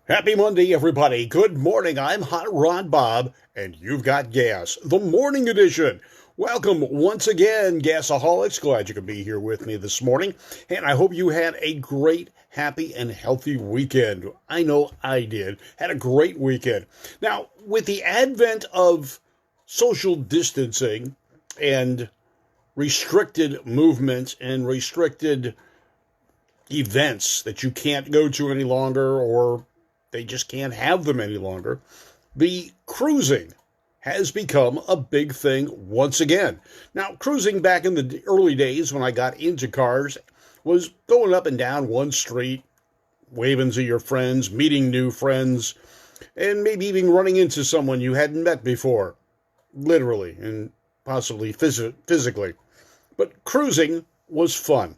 Happy Monday, everybody. Good morning. I'm Hot Rod Bob, and you've got Gas, the morning edition. Welcome once again, Gasaholics. Glad you could be here with me this morning, and I hope you had a great, happy, and healthy weekend. I know I did. Had a great weekend. Now, with the advent of social distancing and restricted movement and restricted events that you can't go to any longer, or they just can't have them any longer, the cruising has become a big thing once again. Now, cruising back in the early days when I got into cars was going up and down one street, waving to your friends, meeting new friends, and maybe even running into someone you hadn't met before, literally and possibly physically. But cruising was fun.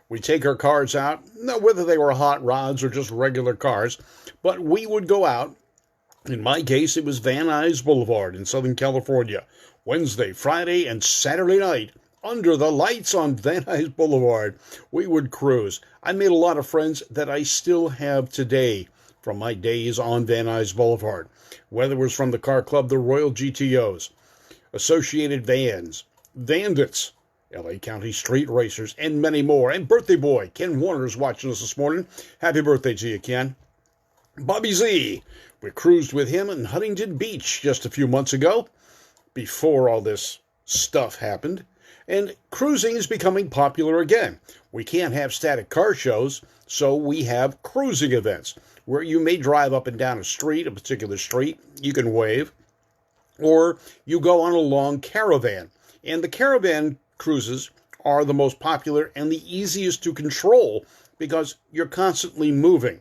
We take our cars out, whether they were hot rods or just regular cars, but we would go out. In my case, it was Van Nuys Boulevard in Southern California, Wednesday, Friday, and Saturday night. Under the lights on Van Nuys Boulevard, we would cruise. I made a lot of friends that I still have today from my days on Van Nuys Boulevard, whether it was from the car club, the Royal GTOs, Associated Vans, Vandits, LA County Street Racers, and many more. And birthday boy, Ken Warner's watching us this morning. Happy birthday to you, Ken. Bobby Z. We cruised with him in Huntington Beach just a few months ago, before all this stuff happened. And cruising is becoming popular again. We can't have static car shows, so we have cruising events, where you may drive up and down a street, a particular street, you can wave, or you go on a long caravan. And the caravan cruises are the most popular and the easiest to control because you're constantly moving.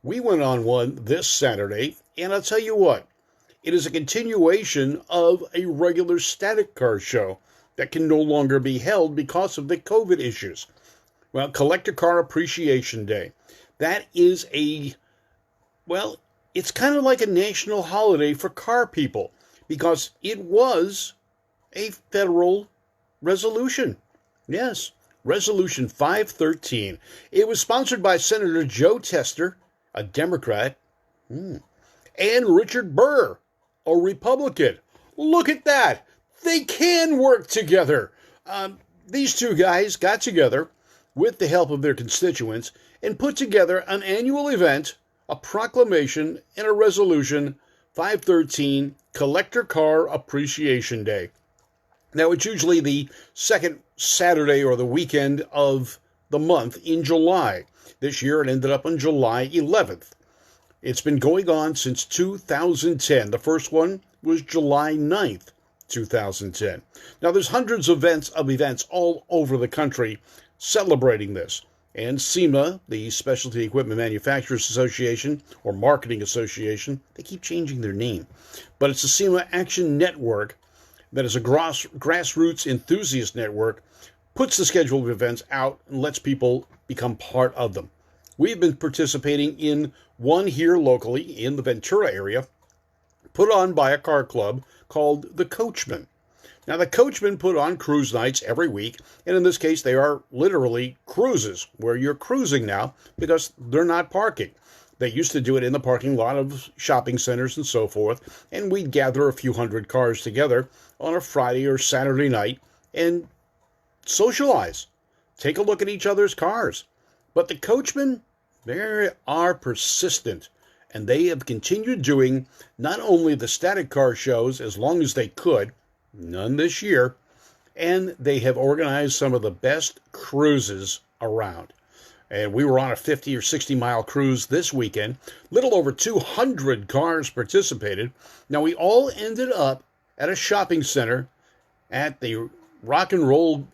We went on one this Saturday, and I'll tell you what, it is a continuation of a regular static car show that can no longer be held because of the COVID issues. Well, Collector Car Appreciation Day. That is it's kind of like a national holiday for car people because it was a federal resolution. Yes, Resolution 513. It was sponsored by Senator Joe Tester, a Democrat, and Richard Burr, a Republican. Look at that. They can work together. These two guys got together with the help of their constituents and put together an annual event, a proclamation, and a resolution, 513, Collector Car Appreciation Day. Now, it's usually the second Saturday or the weekend of the month in July. This year, it ended up on July 11th. It's been going on since 2010. The first one was July 9th, 2010. Now, there's hundreds of events all over the country celebrating this. And SEMA, the Specialty Equipment Manufacturers Association, or Marketing Association, they keep changing their name. But it's the SEMA Action Network, that is a grassroots enthusiast network, puts the schedule of events out and lets people become part of them. We've been participating in one here locally in the Ventura area, put on by a car club called the Coachman. Now, the Coachman put on cruise nights every week, and in this case, they are literally cruises, where you're cruising now because they're not parking. They used to do it in the parking lot of shopping centers and so forth, and we'd gather a few hundred cars together on a Friday or Saturday night and socialize, take a look at each other's cars. But the Coachmen, they are persistent, and they have continued doing not only the static car shows as long as they could, none this year, and they have organized some of the best cruises around. And we were on a 50 or 60 mile cruise this weekend. Little over 200 cars participated. Now, we all ended up at a shopping center at the Rock and Roll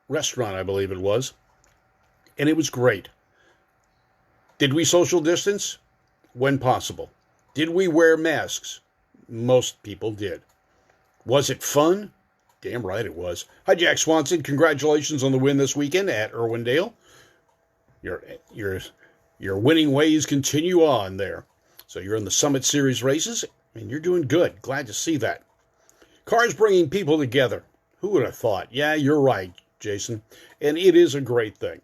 restaurant, I believe it was. And it was great. Did we social distance? When possible. Did we wear masks? Most people did. Was it fun? Damn right it was. Hi, Jack Swanson. Congratulations on the win this weekend at Irwindale. Your winning ways continue on there. So you're in the Summit Series races, and you're doing good. Glad to see that. Cars bringing people together. Who would have thought? Yeah, you're right, Jason. And it is a great thing.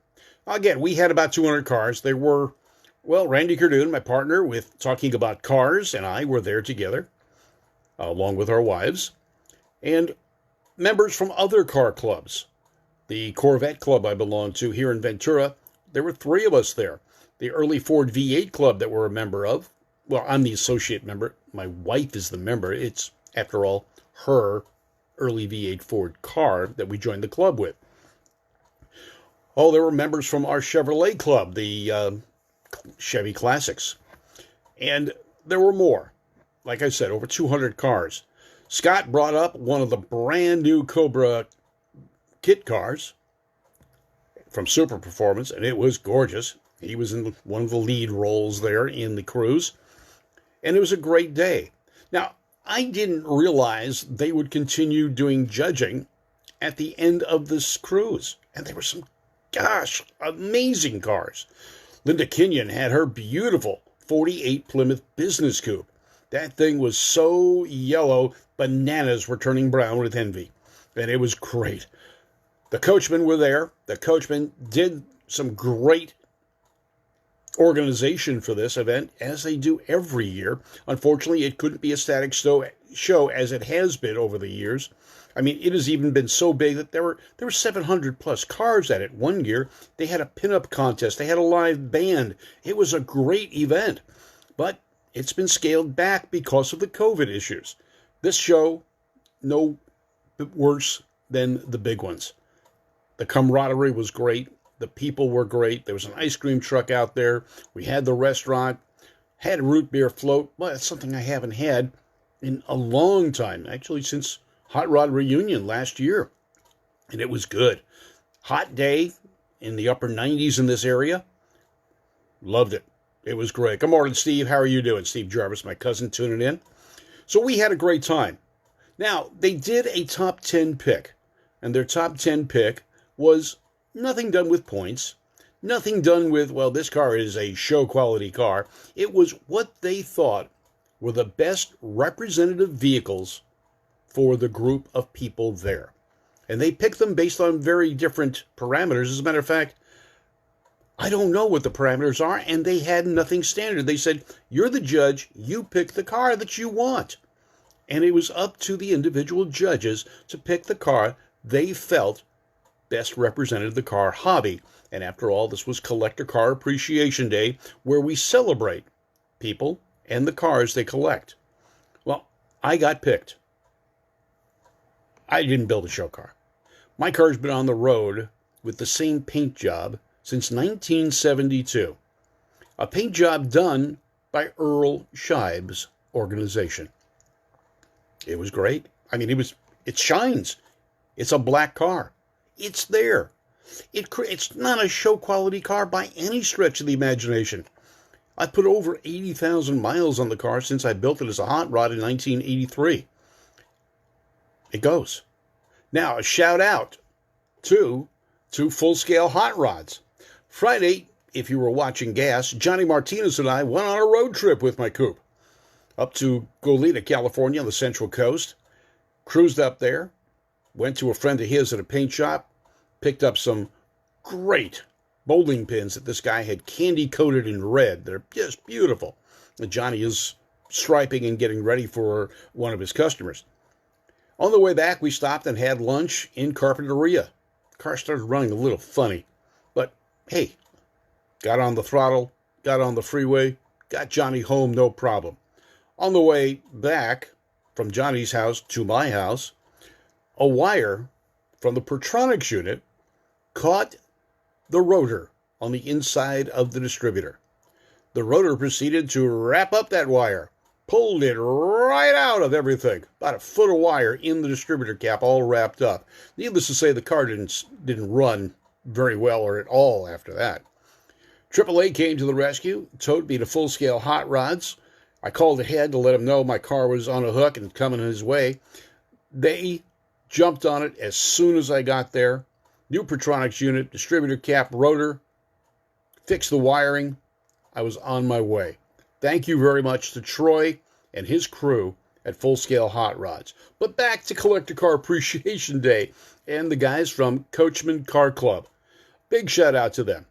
Again, we had about 200 cars. There were Well, Randy Kerdoon, my partner with Talking About Cars, and I were there together, along with our wives, and members from other car clubs. The Corvette Club I belong to here in Ventura, there were three of us there. The early Ford V8 Club that we're a member of, well, I'm the associate member. My wife is the member. It's, after all, her early V8 Ford car that we joined the club with. Oh, there were members from our Chevrolet Club, the Chevy Classics. And there were more. Like I said, over 200 cars. Scott brought up one of the brand new Cobra kit cars from Super Performance, and it was gorgeous. He was in one of the lead roles there in the cruise, and it was a great day. Now, I didn't realize they would continue doing judging at the end of this cruise, and there were some, amazing cars. Linda Kenyon had her beautiful 48 Plymouth Business Coupe. That thing was so yellow, bananas were turning brown with envy, and it was great. The coachmen were there. The coachmen did some great organization for this event, as they do every year. Unfortunately, it couldn't be a static show as it has been over the years. I mean, it has even been so big that there were 700 plus cars at it one year. They had a pinup contest. They had a live band. It was a great event, but it's been scaled back because of the COVID issues. This show, no worse than the big ones. The camaraderie was great. The people were great. There was an ice cream truck out there. We had the restaurant, had a root beer float. Well, that's something I haven't had in a long time, actually since Hot Rod Reunion last year. And it was good. Hot day in the upper 90s in this area. Loved it. It was great. Good morning, Steve. How are you doing? Steve Jarvis, my cousin, tuning in. So we had a great time. Now, they did a top 10 pick. And their top 10 pick was nothing done with points, nothing done with, well, this car is a show quality car. It was what they thought were the best representative vehicles for the group of people there. And they picked them based on very different parameters. As a matter of fact, I don't know what the parameters are, and they had nothing standard. They said, you're the judge, you pick the car that you want. And it was up to the individual judges to pick the car they felt best represented the car hobby. And after all, this was Collector Car Appreciation Day, where we celebrate people and the cars they collect. Well, I got picked. I didn't build a show car. My car's been on the road with the same paint job since 1972. A paint job done by Earl Scheib's organization. It was great. I mean, it shines. It's a black car. It's there. It's not a show quality car by any stretch of the imagination. I've put over 80,000 miles on the car since I built it as a hot rod in 1983. It goes. Now, a shout out to Full Scale Hot Rods. Friday, if you were watching GAAS, Johnny Martinez and I went on a road trip with my coupe up to Goleta, California on the Central Coast. Cruised up there. Went to a friend of his at a paint shop, picked up some great bowling pins that this guy had candy-coated in red. They're just beautiful. And Johnny is striping and getting ready for one of his customers. On the way back, we stopped and had lunch in Carpinteria. The car started running a little funny, but hey, got on the throttle, got on the freeway, got Johnny home, no problem. On the way back from Johnny's house to my house, a wire from the Pertronics unit caught the rotor on the inside of the distributor. The rotor proceeded to wrap up that wire, pulled it right out of everything. About a foot of wire in the distributor cap, all wrapped up. Needless to say, the car didn't run very well or at all after that. AAA came to the rescue, towed me to Full Scale Hot Rods. I called ahead to let them know my car was on a hook and coming his way. They jumped on it as soon as I got there. New Pertronics unit, distributor cap, rotor, fixed the wiring. I was on my way. Thank you very much to Troy and his crew at Full Scale Hot Rods. But back to Collector Car Appreciation Day and the guys from Coachman Car Club. Big shout out to them.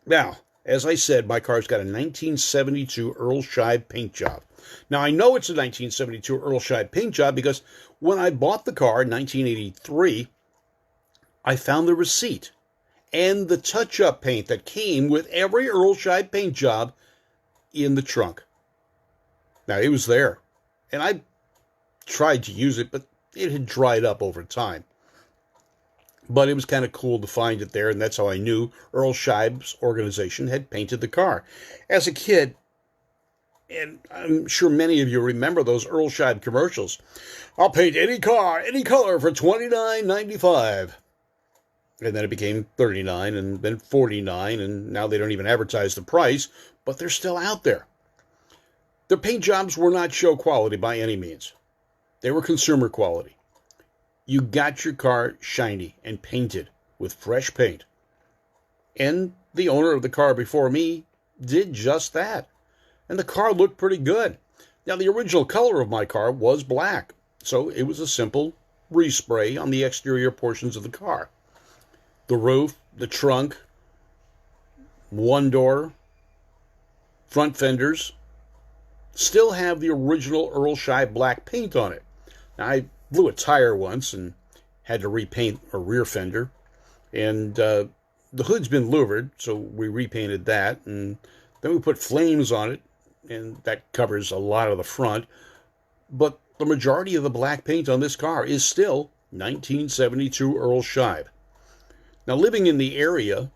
Now, As I said, my car's got a 1972 Earl Scheib paint job. Now, I know it's a 1972 Earl Scheib paint job because when I bought the car in 1983, I found the receipt and the touch-up paint that came with every Earl Scheib paint job in the trunk. Now, it was there, and I tried to use it, but it had dried up over time. But it was kind of cool to find it there, and that's how I knew Earl Scheib's organization had painted the car. As a kid, and I'm sure many of you remember those Earl Scheib commercials. I'll paint any car, any color for $29.95. And then it became $39 and then $49, and now they don't even advertise the price, but they're still out there. Their paint jobs were not show quality by any means. They were consumer quality. You got your car shiny and painted with fresh paint. And the owner of the car before me did just that. And the car looked pretty good. Now, the original color of my car was black, so it was a simple respray on the exterior portions of the car. The roof, the trunk, one door, front fenders still have the original Earl Scheib black paint on it. Now, I blew a tire once and had to repaint a rear fender, and the hood's been louvered, so we repainted that, and then we put flames on it, and that covers a lot of the front. But the majority of the black paint on this car is still 1972 Earl Scheib. Now, living in the area,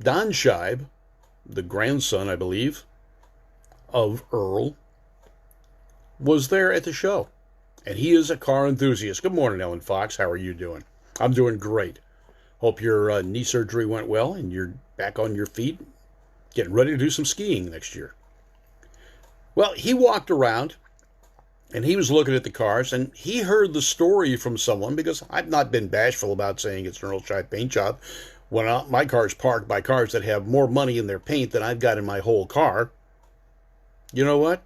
Don Scheib, the grandson, I believe, of Earl, was there at the show. And he is a car enthusiast. Good morning, Ellen Fox. How are you doing? I'm doing great. Hope your knee surgery went well and you're back on your feet, getting ready to do some skiing next year. Well, he walked around and he was looking at the cars, and he heard the story from someone, because I've not been bashful about saying it's an Earl Scheib paint job when my car's parked by cars that have more money in their paint than I've got in my whole car. You know what?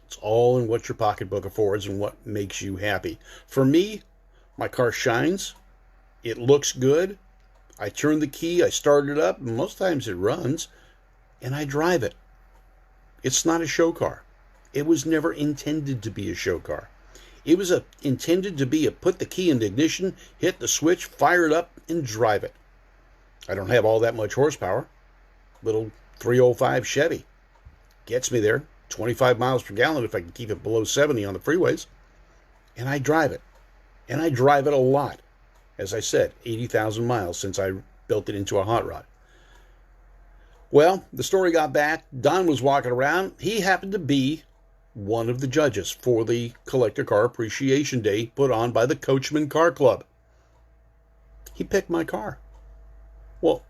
It's all in what your pocketbook affords and what makes you happy. For me, my car shines. It looks good. I turn the key, I start it up, and most times it runs, and I drive it. It's not a show car. It was never intended to be a show car. It was intended to be put the key in the ignition, hit the switch, fire it up, and drive it. I don't have all that much horsepower. Little 305 Chevy. Gets me there. 25 miles per gallon if I can keep it below 70 on the freeways. And I drive it. And I drive it a lot. As I said, 80,000 miles since I built it into a hot rod. Well, the story got back. Don was walking around. He happened to be one of the judges for the Collector Car Appreciation Day put on by the Coachman Car Club. He picked my car. Well,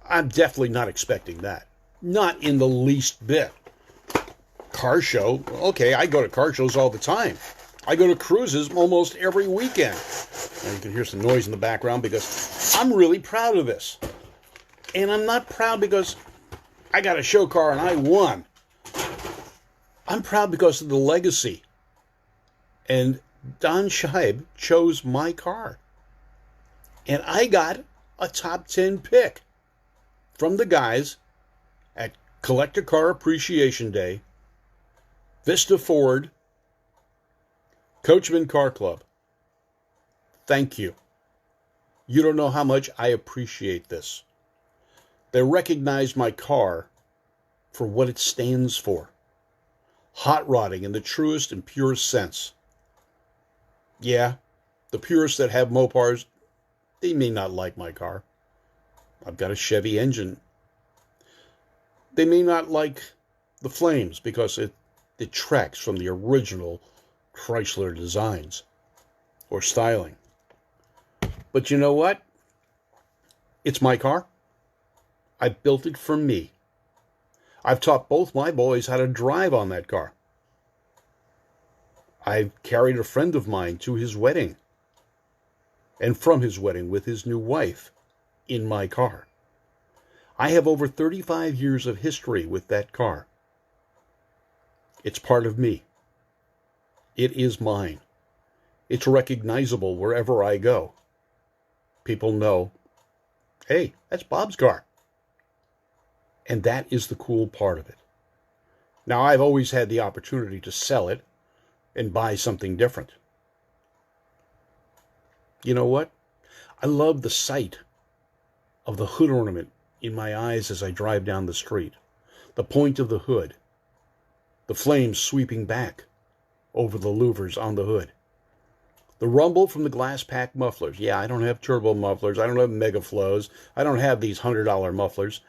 I'm definitely not expecting that. Not in the least bit. Car show? Okay, I go to car shows all the time. I go to cruises almost every weekend. And you can hear some noise in the background because I'm really proud of this. And I'm not proud because I got a show car and I won. I'm proud because of the legacy. And Don Scheib chose my car. And I got a top 10 pick from the guys at Collector Car Appreciation Day, Vista Ford, Coachman Car Club. Thank you. You don't know how much I appreciate this. They recognize my car for what it stands for. Hot rodding in the truest and purest sense. Yeah, the purists that have Mopars, they may not like my car. I've got a Chevy engine. They may not like the flames because it detracts from the original Chrysler designs or styling. But you know what? It's my car. I built it for me. I've taught both my boys how to drive on that car. I've carried a friend of mine to his wedding and from his wedding with his new wife in my car. I have over 35 years of history with that car. It's part of me. It is mine. It's recognizable wherever I go. People know, hey, that's Bob's car. And that is the cool part of it. Now, I've always had the opportunity to sell it and buy something different. You know what? I love the sight of the hood ornament in my eyes as I drive down the street. The point of the hood. The flames sweeping back over the louvers on the hood. The rumble from the glass pack mufflers. Yeah, I don't have turbo mufflers. I don't have mega flows. I don't have these $100 mufflers.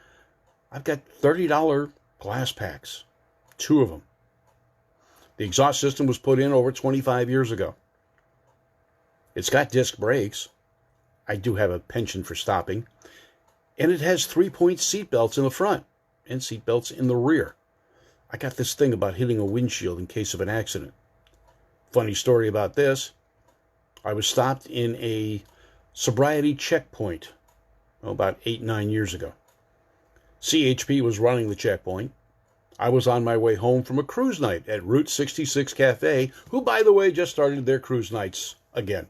I've got $30 glass packs. 2 of them. The exhaust system was put in over 25 years ago. It's got disc brakes. I do have a penchant for stopping. And it has 3-point seat belts in the front and seat belts in the rear. I got this thing about hitting a windshield in case of an accident. Funny story about this. I was stopped in a sobriety checkpoint about 8-9 years ago. CHP was running the checkpoint. I was on my way home from a cruise night at Route 66 Cafe, who, by the way, just started their cruise nights again.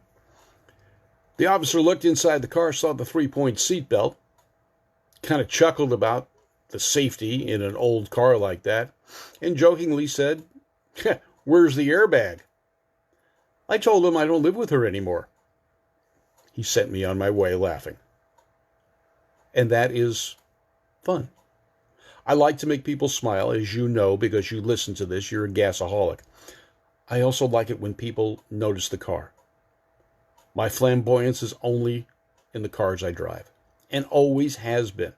The officer looked inside the car, saw the 3-point seatbelt, kind of chuckled about the safety in an old car like that, and jokingly said, "Where's the airbag?" I told him I don't live with her anymore. He sent me on my way laughing. And that is fun. I like to make people smile, as you know, because you listen to this. You're a gasaholic. I also like it when people notice the car. My flamboyance is only in the cars I drive, and always has been.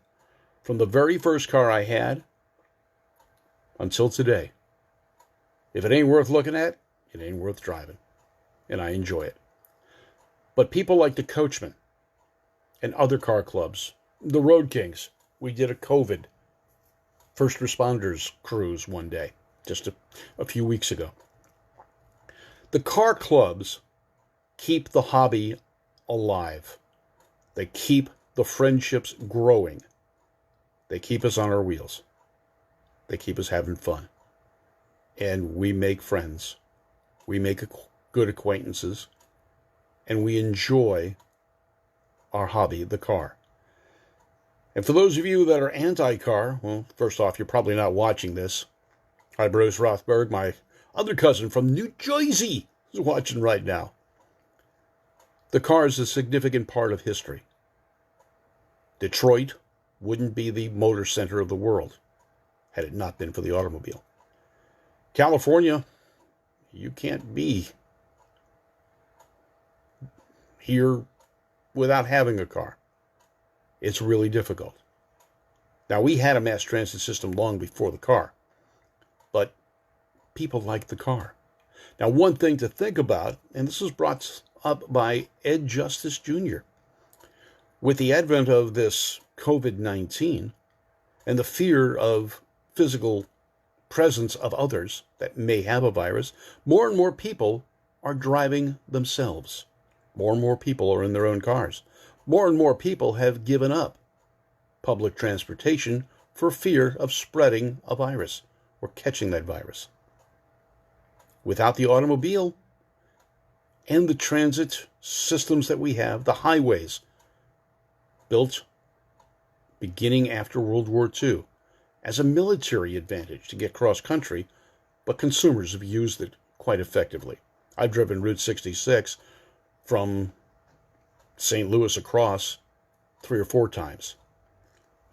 From the very first car I had until today. If it ain't worth looking at, it ain't worth driving. And I enjoy it. But people like the Coachman and other car clubs, the Road Kings. We did a COVID first responders cruise one day, just a few weeks ago. The car clubs keep the hobby alive. They keep the friendships growing. They keep us on our wheels. They keep us having fun. And we make friends. We make good acquaintances. And we enjoy our hobby, the car. And for those of you that are anti-car, well, first off, you're probably not watching this. Hi, Bruce Rothberg, my other cousin from New Jersey, is watching right now. The car is a significant part of history. Detroit wouldn't be the motor center of the world had it not been for the automobile. California, you can't be here without having a car. It's really difficult. Now, we had a mass transit system long before the car, but people like the car. Now, one thing to think about, and this was brought up by Ed Justice Jr., with the advent of this COVID-19 and the fear of physical presence of others that may have a virus, more and more people are driving themselves. More and more people are in their own cars. More and more people have given up public transportation for fear of spreading a virus or catching that virus. Without the automobile and the transit systems that we have, the highways built beginning after World War II as a military advantage to get cross-country, but consumers have used it quite effectively. I've driven Route 66 from St. Louis across 3 or 4 times.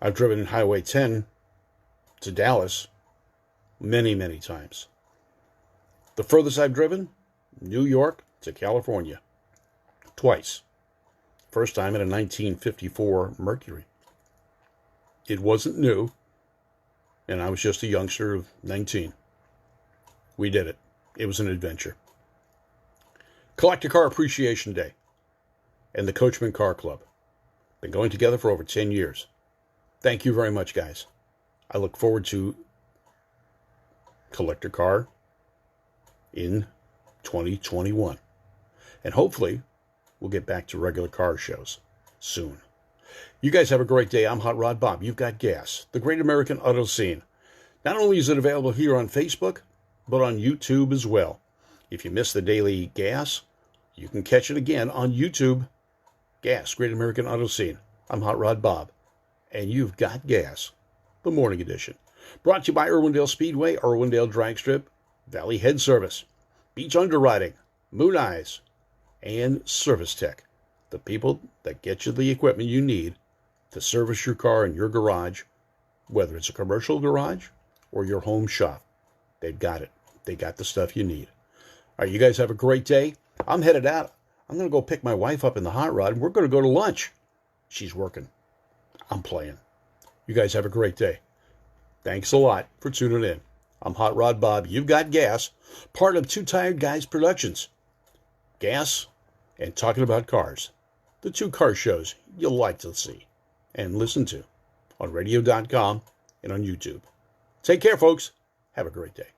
I've driven Highway 10 to Dallas many, many times. The furthest I've driven, New York to California, twice. First time in a 1954 Mercury. It wasn't new, and I was just a youngster of 19. We did it. It was an adventure. Collector Car Appreciation Day and the Coachman Car Club. Been going together for over 10 years. Thank you very much, guys. I look forward to Collector Car in 2021. And hopefully, we'll get back to regular car shows soon. You guys have a great day. I'm Hot Rod Bob. You've got GAAS, the Great American Auto Scene. Not only is it available here on Facebook, but on YouTube as well. If you miss the daily GAAS, you can catch it again on YouTube. GAAS, Great American Auto Scene. I'm Hot Rod Bob, and you've got gas. the morning edition. Brought to you by Irwindale Speedway, Irwindale Drag Strip, Valley Head Service, Beach Underwriting, Moon Eyes, and Service Tech. The people that get you the equipment you need to service your car in your garage, whether it's a commercial garage or your home shop. They've got it. They got the stuff you need. All right, you guys have a great day. I'm headed out. I'm going to go pick my wife up in the hot rod, and we're going to go to lunch. She's working. I'm playing. You guys have a great day. Thanks a lot for tuning in. I'm Hot Rod Bob. You've got gas, part of Two Tired Guys Productions. Gas and talking about cars. The two car shows you'll like to see and listen to on radio.com and on YouTube. Take care, folks. Have a great day.